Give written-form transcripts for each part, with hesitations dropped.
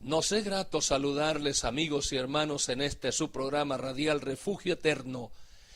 Nos es grato saludarles, amigos y hermanos, en este su programa radial Refugio Eterno.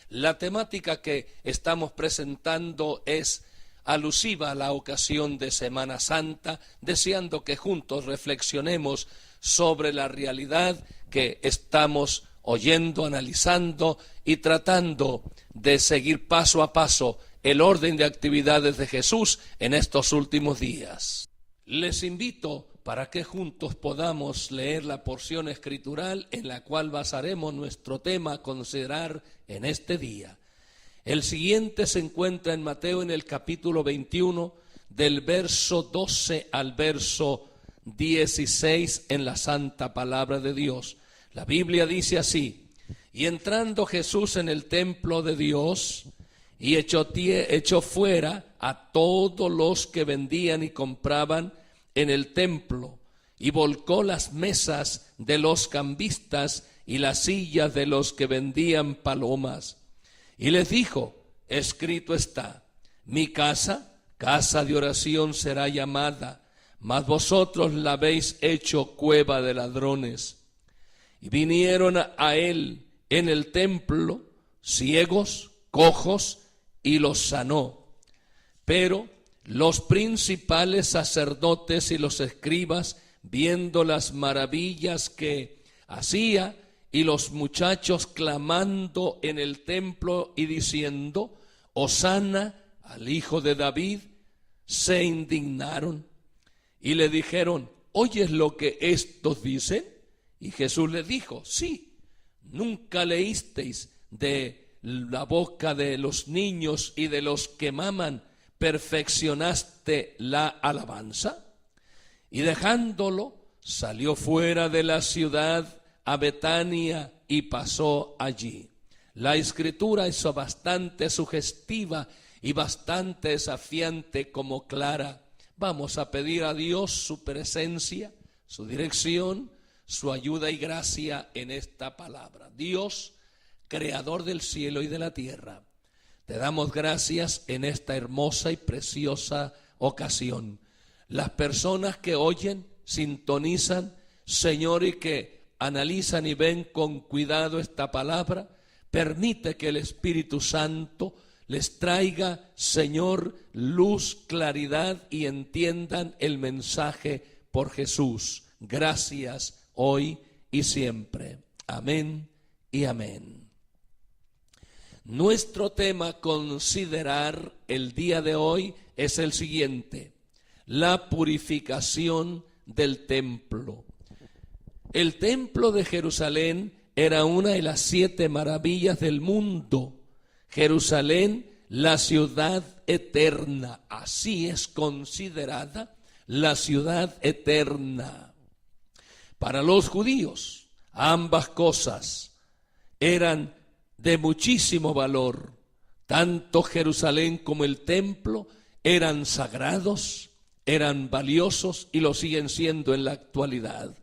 La temática que estamos presentando es alusiva a la ocasión de Semana Santa, deseando que juntos reflexionemos sobre la realidad que estamos oyendo, analizando y tratando de seguir paso a paso el orden de actividades de Jesús en estos últimos días. Les invito para que juntos podamos leer la porción escritural en la cual basaremos nuestro tema a considerar en este día. El siguiente se encuentra en Mateo en el capítulo 21, del verso 12 al verso 16 en la santa palabra de Dios. La Biblia dice así: y entrando Jesús en el templo de Dios, y echó fuera a todos los que vendían y compraban en el templo, y volcó las mesas de los cambistas y las sillas de los que vendían palomas. Y les dijo: escrito está, mi casa, casa de oración será llamada, mas vosotros la habéis hecho cueva de ladrones. Y vinieron a él en el templo ciegos, cojos, y los sanó. Pero los principales sacerdotes y los escribas, viendo las maravillas que hacía, y los muchachos clamando en el templo y diciendo: Hosana al Hijo de David, se indignaron y le dijeron: ¿oyes lo que estos dicen? Y Jesús les dijo: sí, ¿nunca leísteis de la boca de los niños y de los que maman perfeccionaste la alabanza? Y dejándolo, salió fuera de la ciudad a Betania y pasó allí. La escritura es bastante sugestiva y bastante desafiante como clara. Vamos a pedir a Dios su presencia, su dirección, su ayuda y gracia en esta palabra. Dios, creador del cielo y de la tierra, te damos gracias en esta hermosa y preciosa ocasión. Las personas que oyen, sintonizan, Señor, y que analizan y ven con cuidado esta palabra, permite que el Espíritu Santo les traiga, Señor, luz, claridad y entiendan el mensaje por Jesús. Gracias hoy y siempre. Amén y amén. Nuestro tema a considerar el día de hoy es el siguiente: la purificación del templo. El templo de Jerusalén era una de las 7 maravillas del mundo. Jerusalén, la ciudad eterna, así es considerada la ciudad eterna. Para los judíos, ambas cosas eran de muchísimo valor. Tanto Jerusalén como el templo eran sagrados, eran valiosos y lo siguen siendo en la actualidad.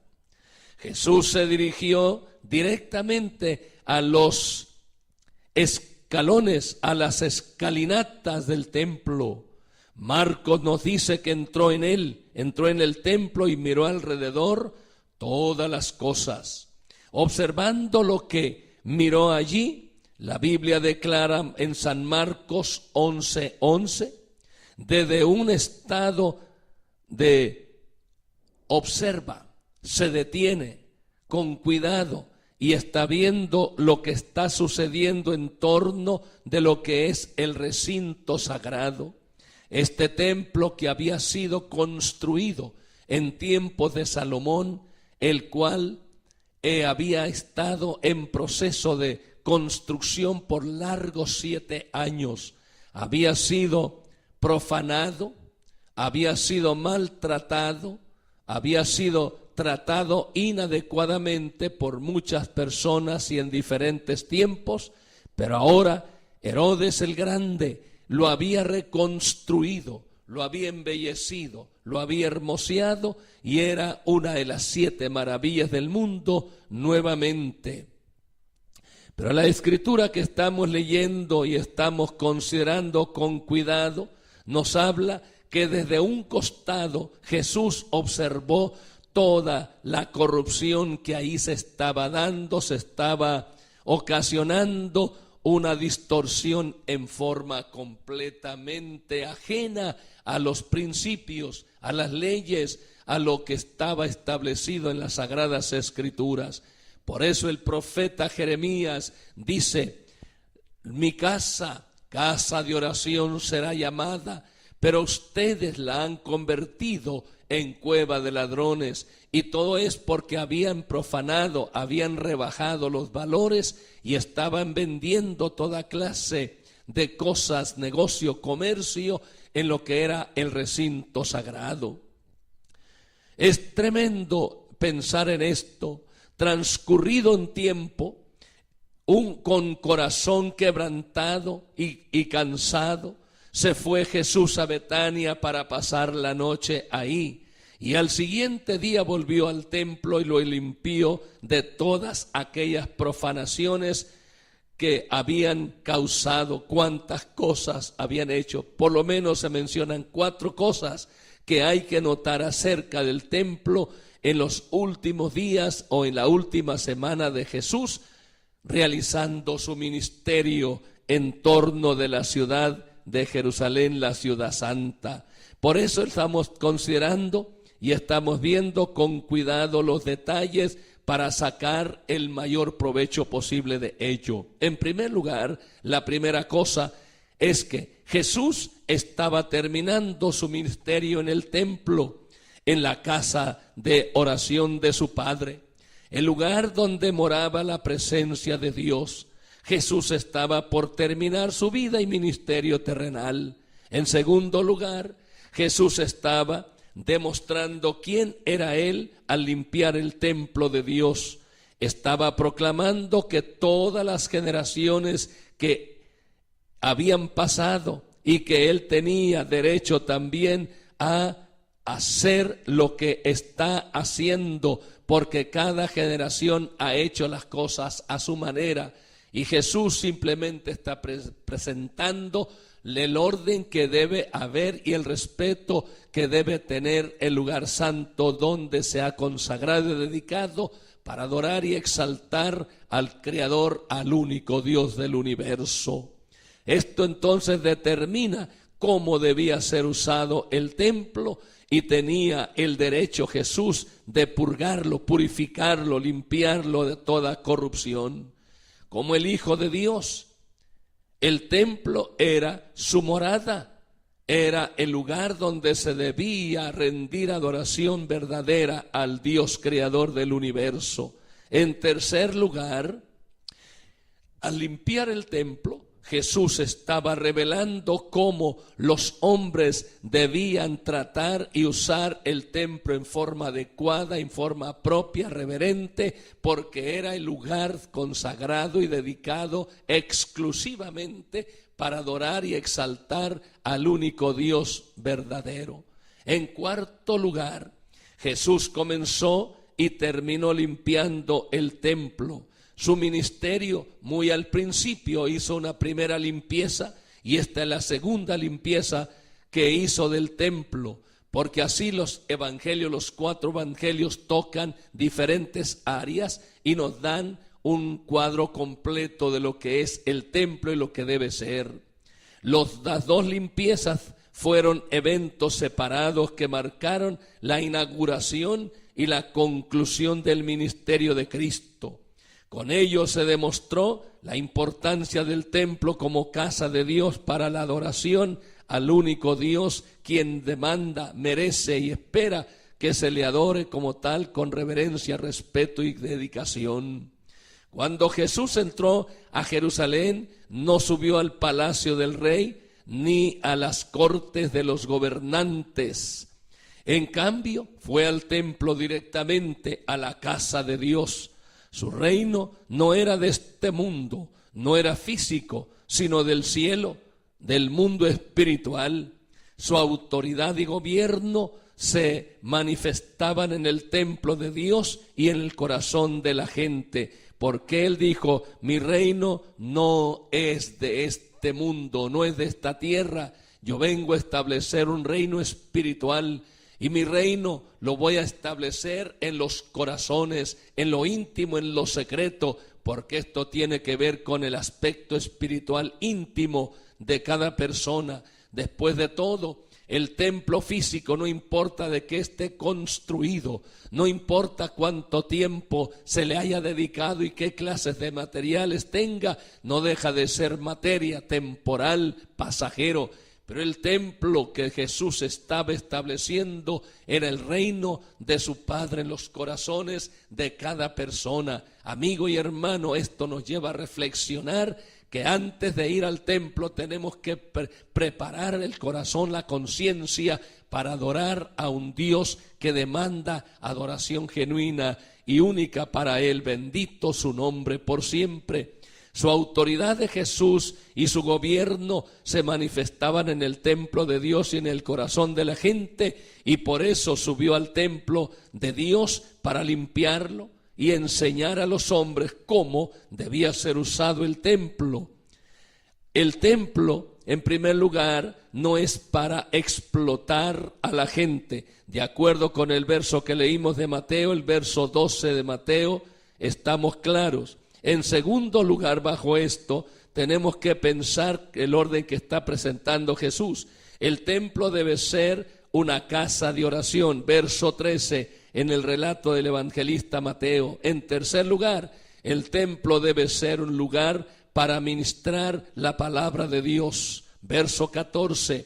Jesús se dirigió directamente a los escalones, a las escalinatas del templo. Marcos nos dice que entró en el templo y miró alrededor todas las cosas. Observando lo que miró allí, la Biblia declara en San Marcos 11:11, desde un estado de observa, se detiene con cuidado y está viendo lo que está sucediendo en torno de lo que es el recinto sagrado. Este templo que había sido construido en tiempos de Salomón, el cual había estado en proceso de construcción por largos 7 años, había sido profanado, había sido maltratado, había sido tratado inadecuadamente por muchas personas y en diferentes tiempos, pero ahora Herodes el Grande lo había reconstruido, lo había embellecido, lo había hermoseado y era una de las 7 maravillas del mundo nuevamente. Pero la escritura que estamos leyendo y estamos considerando con cuidado nos habla que desde un costado Jesús observó toda la corrupción que ahí se estaba dando, se estaba ocasionando una distorsión en forma completamente ajena a los principios, a las leyes, a lo que estaba establecido en las Sagradas Escrituras. Por eso el profeta Jeremías dice: mi casa, casa de oración será llamada, pero ustedes la han convertido en cueva de ladrones. Y todo es porque habían profanado, habían rebajado los valores y estaban vendiendo toda clase de cosas, negocio, comercio, en lo que era el recinto sagrado. Es tremendo pensar en esto. Transcurrido un tiempo, con corazón quebrantado y cansado, se fue Jesús a Betania para pasar la noche ahí. Y al siguiente día volvió al templo y lo limpió de todas aquellas profanaciones que habían causado. Cuántas cosas habían hecho. Por lo menos se mencionan 4 cosas que hay que notar acerca del templo en los últimos días o en la última semana de Jesús, realizando su ministerio en torno de la ciudad de Jerusalén, la ciudad santa. Por eso estamos considerando y estamos viendo con cuidado los detalles para sacar el mayor provecho posible de ello. En primer lugar, la primera cosa es que Jesús estaba terminando su ministerio en el templo, en la casa de oración de su Padre, el lugar donde moraba la presencia de Dios. Jesús estaba por terminar su vida y ministerio terrenal. En segundo lugar, Jesús estaba demostrando quién era Él al limpiar el templo de Dios. Estaba proclamando que todas las generaciones que habían pasado y que Él tenía derecho también a hacer lo que está haciendo, porque cada generación ha hecho las cosas a su manera. Y Jesús simplemente está presentando el orden que debe haber y el respeto que debe tener el lugar santo donde se ha consagrado y dedicado para adorar y exaltar al Creador, al único Dios del universo. Esto entonces determina cómo debía ser usado el templo, y tenía el derecho Jesús de purgarlo, purificarlo, limpiarlo de toda corrupción. Como el Hijo de Dios, el templo era su morada, era el lugar donde se debía rendir adoración verdadera al Dios creador del universo. En tercer lugar, al limpiar el templo, Jesús estaba revelando cómo los hombres debían tratar y usar el templo en forma adecuada, en forma propia, reverente, porque era el lugar consagrado y dedicado exclusivamente para adorar y exaltar al único Dios verdadero. En cuarto lugar, Jesús comenzó y terminó limpiando el templo. Su ministerio, muy al principio, hizo una primera limpieza, y esta es la segunda limpieza que hizo del templo, porque así los evangelios, los 4 evangelios, tocan diferentes áreas y nos dan un cuadro completo de lo que es el templo y lo que debe ser. Las 2 limpiezas fueron eventos separados que marcaron la inauguración y la conclusión del ministerio de Cristo. Con ello se demostró la importancia del templo como casa de Dios para la adoración al único Dios, quien demanda, merece y espera que se le adore como tal, con reverencia, respeto y dedicación. Cuando Jesús entró a Jerusalén, no subió al palacio del rey ni a las cortes de los gobernantes. En cambio, fue al templo directamente, a la casa de Dios. Su reino no era de este mundo, no era físico, sino del cielo, del mundo espiritual. Su autoridad y gobierno se manifestaban en el templo de Dios y en el corazón de la gente, porque Él dijo: mi reino no es de este mundo, no es de esta tierra. Yo vengo a establecer un reino espiritual, Y mi reino lo voy a establecer en los corazones, en lo íntimo, en lo secreto, porque esto tiene que ver con el aspecto espiritual íntimo de cada persona. Después de todo, el templo físico, no importa de qué esté construido, no importa cuánto tiempo se le haya dedicado y qué clases de materiales tenga, no deja de ser materia temporal, pasajero. Pero el templo que Jesús estaba estableciendo era el reino de su Padre en los corazones de cada persona. Amigo y hermano, esto nos lleva a reflexionar que antes de ir al templo tenemos que preparar el corazón, la conciencia, para adorar a un Dios que demanda adoración genuina y única para Él. Bendito su nombre por siempre. Su autoridad de Jesús y su gobierno se manifestaban en el templo de Dios y en el corazón de la gente, y por eso subió al templo de Dios para limpiarlo y enseñar a los hombres cómo debía ser usado el templo. El templo, en primer lugar, no es para explotar a la gente. De acuerdo con el verso que leímos de Mateo, el verso 12 de Mateo, estamos claros. En segundo lugar, bajo esto, tenemos que pensar el orden que está presentando Jesús. El templo debe ser una casa de oración, verso 13, en el relato del evangelista Mateo. En tercer lugar, el templo debe ser un lugar para ministrar la palabra de Dios, verso 14.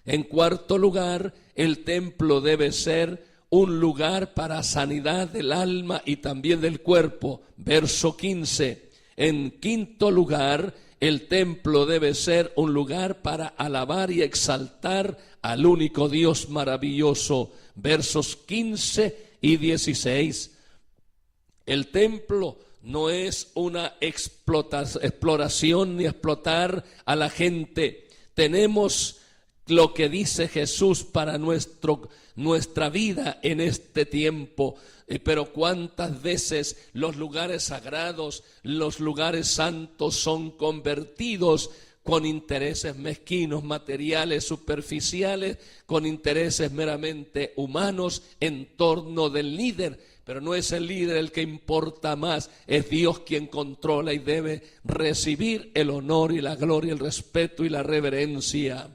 En cuarto lugar, el templo debe ser un lugar para sanidad del alma y también del cuerpo, verso 15. En quinto lugar, el templo debe ser un lugar para alabar y exaltar al único Dios maravilloso, versos 15 y 16. El templo no es una exploración ni explotar a la gente. Tenemos lo que dice Jesús para nuestra vida en este tiempo. Pero cuántas veces los lugares sagrados, los lugares santos son convertidos con intereses mezquinos, materiales, superficiales, con intereses meramente humanos en torno del líder. Pero no es el líder el que importa más, es Dios quien controla y debe recibir el honor y la gloria, el respeto y la reverencia.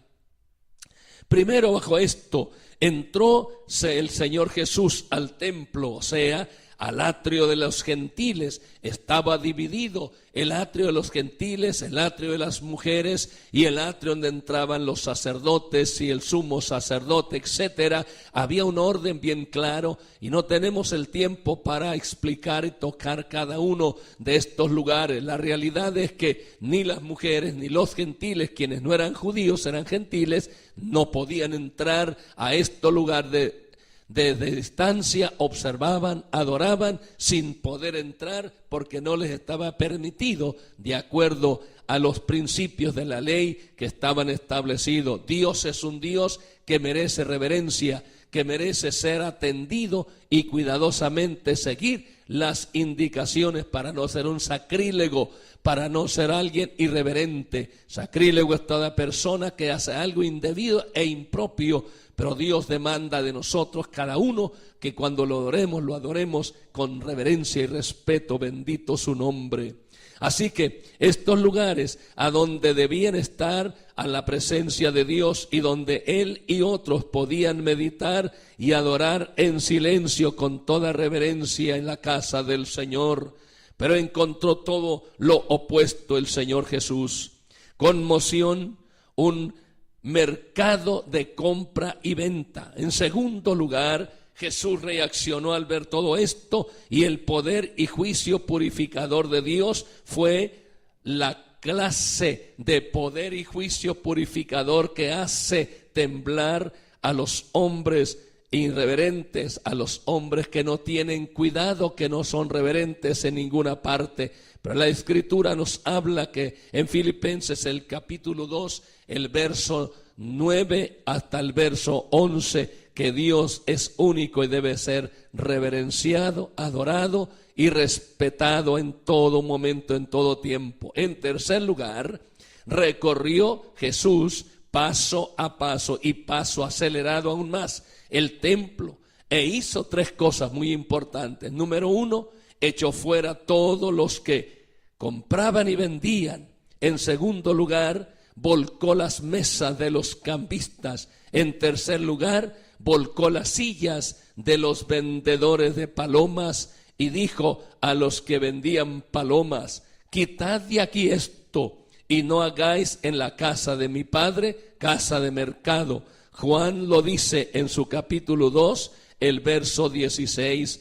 Primero, bajo esto, entró el Señor Jesús al templo, o sea, al atrio de los gentiles. Estaba dividido el atrio de los gentiles, el atrio de las mujeres y el atrio donde entraban los sacerdotes y el sumo sacerdote, etcétera. Había un orden bien claro y no tenemos el tiempo para explicar y tocar cada uno de estos lugares. La realidad es que ni las mujeres ni los gentiles, quienes no eran judíos, eran gentiles, no podían entrar a este lugar de distancia, observaban, adoraban sin poder entrar porque no les estaba permitido de acuerdo a los principios de la ley que estaban establecidos. Dios es un Dios que merece reverencia, que merece ser atendido y cuidadosamente seguir las indicaciones para no ser un sacrílego, para no ser alguien irreverente. Sacrílego es toda persona que hace algo indebido e impropio. Pero Dios demanda de nosotros, cada uno, que cuando lo adoremos con reverencia y respeto. Bendito su nombre. Así que estos lugares a donde debían estar a la presencia de Dios y donde Él y otros podían meditar y adorar en silencio con toda reverencia en la casa del Señor. Pero encontró todo lo opuesto el Señor Jesús. Conmoción, un mercado de compra y venta. En segundo lugar, Jesús reaccionó al ver todo esto y el poder y juicio purificador de Dios fue la clase de poder y juicio purificador que hace temblar a los hombres irreverentes, a los hombres que no tienen cuidado, que no son reverentes en ninguna parte. Pero la Escritura nos habla que en Filipenses el capítulo 2, el verso 9 hasta el verso 11, que Dios es único y debe ser reverenciado, adorado y respetado en todo momento, en todo tiempo. En tercer lugar, recorrió Jesús paso a paso y paso acelerado aún más el templo e hizo 3 cosas muy importantes. Número 1, echó fuera todos los que compraban y vendían. En segundo lugar, volcó las mesas de los cambistas. En tercer lugar, volcó las sillas de los vendedores de palomas y dijo a los que vendían palomas: quitad de aquí esto y no hagáis en la casa de mi padre casa de mercado. Juan lo dice en su capítulo 2, el verso 16.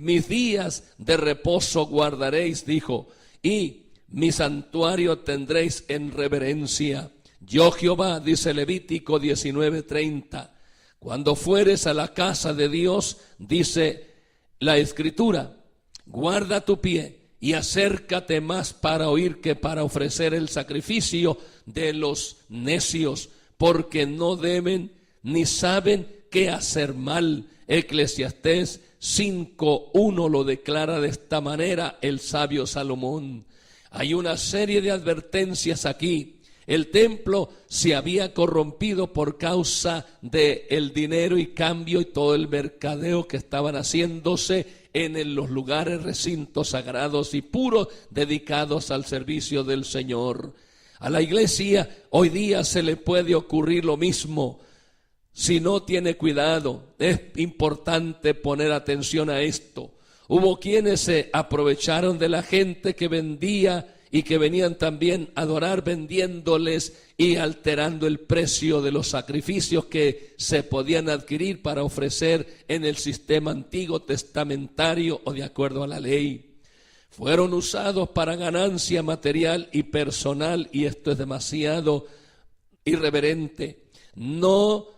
Mis días de reposo guardaréis, dijo, y mi santuario tendréis en reverencia. Yo Jehová, dice Levítico 19:30. Cuando fueres a la casa de Dios, dice la Escritura, guarda tu pie y acércate más para oír que para ofrecer el sacrificio de los necios, porque no deben ni saben qué hacer mal. Eclesiastés 5:1 lo declara de esta manera el sabio Salomón. Hay una serie de advertencias aquí. El templo se había corrompido por causa del dinero y cambio y todo el mercadeo que estaban haciéndose en los lugares, recintos sagrados y puros dedicados al servicio del Señor. A la iglesia hoy día se le puede ocurrir lo mismo. Si no tiene cuidado, es importante poner atención a esto. Hubo quienes se aprovecharon de la gente que vendía y que venían también a adorar vendiéndoles y alterando el precio de los sacrificios que se podían adquirir para ofrecer en el sistema antiguo testamentario o de acuerdo a la ley. Fueron usados para ganancia material y personal, y esto es demasiado irreverente. No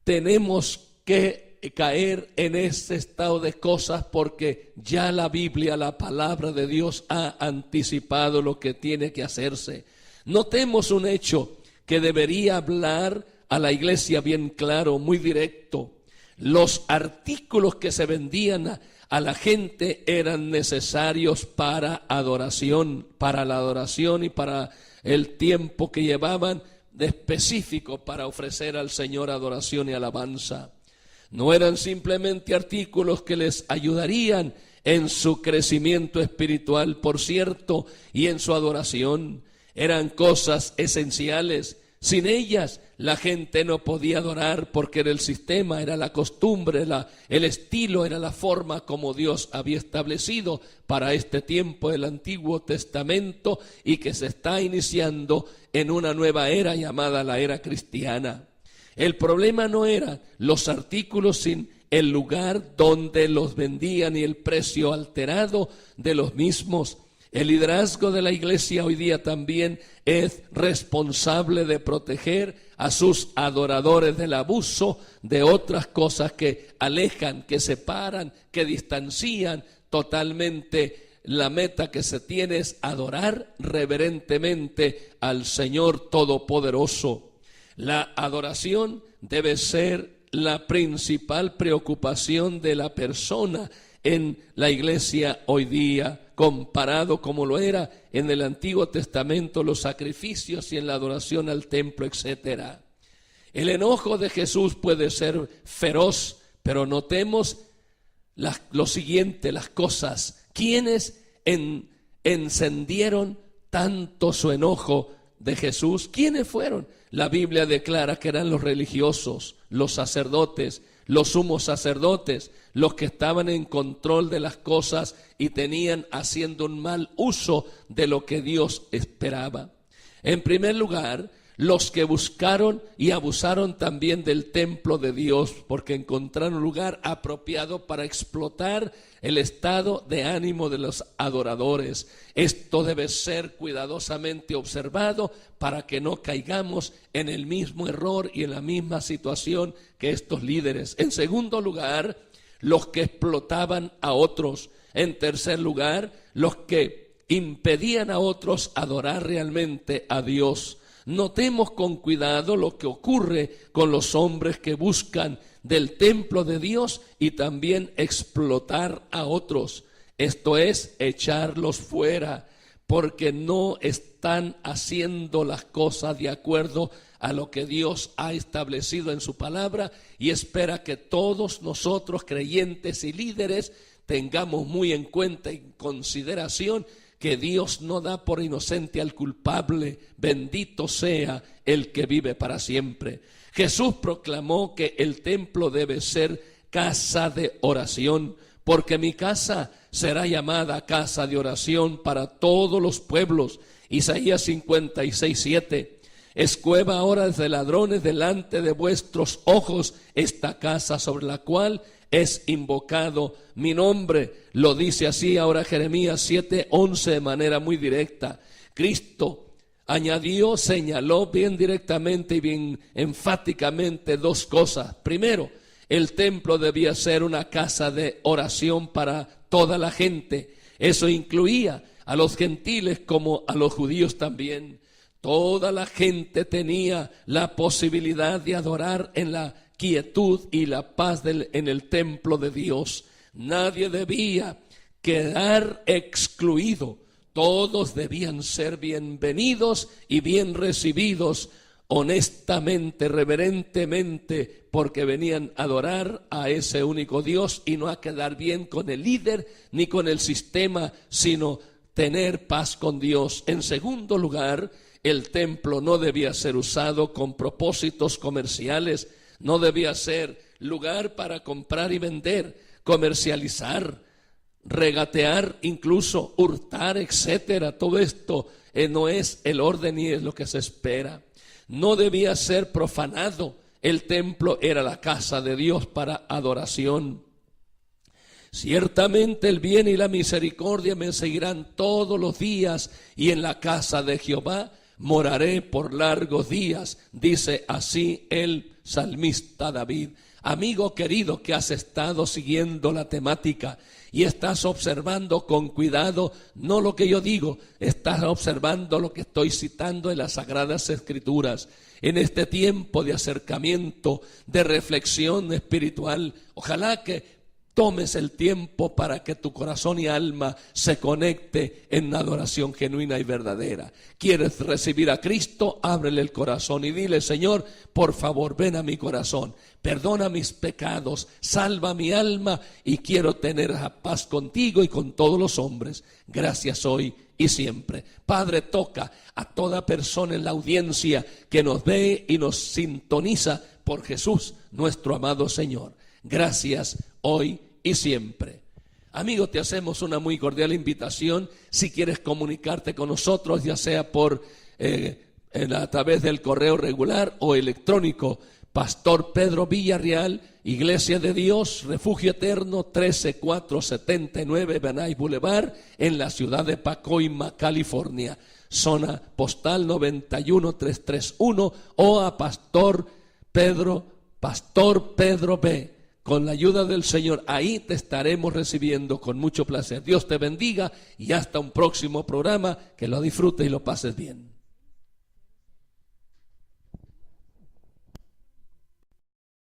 tenemos que caer en ese estado de cosas porque ya la Biblia, la palabra de Dios, ha anticipado lo que tiene que hacerse. Notemos un hecho que debería hablar a la iglesia bien claro, muy directo. Los artículos que se vendían a la gente eran necesarios para adoración, para la adoración y para el tiempo que llevaban de específico para ofrecer al Señor adoración y alabanza. No eran simplemente artículos que les ayudarían en su crecimiento espiritual, por cierto, y en su adoración. Eran cosas esenciales. Sin ellas la gente no podía adorar porque era el sistema, era la costumbre, el estilo, era la forma como Dios había establecido para este tiempo del Antiguo Testamento y que se está iniciando en una nueva era llamada la era cristiana. El problema no eran los artículos, sin el lugar donde los vendían y el precio alterado de los mismos. El liderazgo de la iglesia hoy día también es responsable de proteger a sus adoradores del abuso de otras cosas que alejan, que separan, que distancian totalmente. La meta que se tiene es adorar reverentemente al Señor Todopoderoso. La adoración debe ser la principal preocupación de la persona en la iglesia hoy día, comparado como lo era en el Antiguo Testamento, los sacrificios y en la adoración al templo, etc. El enojo de Jesús puede ser feroz, pero notemos lo siguiente, las cosas. ¿Quiénes encendieron tanto su enojo de Jesús? ¿Quiénes fueron? La Biblia declara que eran los religiosos, los sacerdotes, los sumos sacerdotes, los que estaban en control de las cosas y tenían haciendo un mal uso de lo que Dios esperaba. En primer lugar, los que buscaron y abusaron también del templo de Dios, porque encontraron un lugar apropiado para explotar el estado de ánimo de los adoradores. Esto debe ser cuidadosamente observado para que no caigamos en el mismo error y en la misma situación que estos líderes. En segundo lugar, los que explotaban a otros. En tercer lugar, los que impedían a otros adorar realmente a Dios. Notemos con cuidado lo que ocurre con los hombres que buscan del templo de Dios y también explotar a otros. Esto es, echarlos fuera, porque no están haciendo las cosas de acuerdo a lo que Dios ha establecido en su palabra y espera que todos nosotros, creyentes y líderes, tengamos muy en cuenta y en consideración que Dios no da por inocente al culpable. Bendito sea el que vive para siempre. Jesús proclamó que el templo debe ser casa de oración, porque mi casa será llamada casa de oración para todos los pueblos. Isaías 56:7. Escueva ahora de ladrones delante de vuestros ojos esta casa sobre la cual es invocado mi nombre. Lo dice así ahora Jeremías 7:11 de manera muy directa. Cristo añadió, señaló bien directamente y bien enfáticamente dos cosas. Primero, el templo debía ser una casa de oración para toda la gente. Eso incluía a los gentiles como a los judíos también. Toda la gente tenía la posibilidad de adorar en la quietud y la paz en el templo de Dios. Nadie debía quedar excluido. Todos debían ser bienvenidos y bien recibidos, honestamente, reverentemente, porque venían a adorar a ese único Dios y no a quedar bien con el líder ni con el sistema, sino tener paz con Dios. En segundo lugar, el templo no debía ser usado con propósitos comerciales, no debía ser lugar para comprar y vender, comercializar, regatear, incluso hurtar, etcétera. Todo esto no es el orden ni es lo que se espera. No debía ser profanado. El templo era la casa de Dios para adoración. Ciertamente el bien y la misericordia me seguirán todos los días, y en la casa de Jehová moraré por largos días, dice así el salmista David. Amigo querido que has estado siguiendo la temática y estás observando con cuidado, no lo que yo digo, estás observando lo que estoy citando en las Sagradas Escrituras. En este tiempo de acercamiento, de reflexión espiritual, ojalá que tomes el tiempo para que tu corazón y alma se conecte en una adoración genuina y verdadera. ¿Quieres recibir a Cristo? Ábrele el corazón y dile: Señor, por favor, ven a mi corazón, perdona mis pecados, salva mi alma y quiero tener paz contigo y con todos los hombres. Gracias hoy y siempre. Padre, toca a toda persona en la audiencia que nos ve y nos sintoniza por Jesús, nuestro amado Señor. Gracias hoy y siempre. Amigo, te hacemos una muy cordial invitación. Si quieres comunicarte con nosotros, ya sea por a través del correo regular o electrónico, Pastor Pedro Villarreal, Iglesia de Dios, Refugio Eterno, 13479 Van Nuys Boulevard, en la ciudad de Pacoima, California, zona postal 91331, o a Pastor Pedro B. Con la ayuda del Señor, ahí te estaremos recibiendo con mucho placer. Dios te bendiga y hasta un próximo programa. Que lo disfrutes y lo pases bien.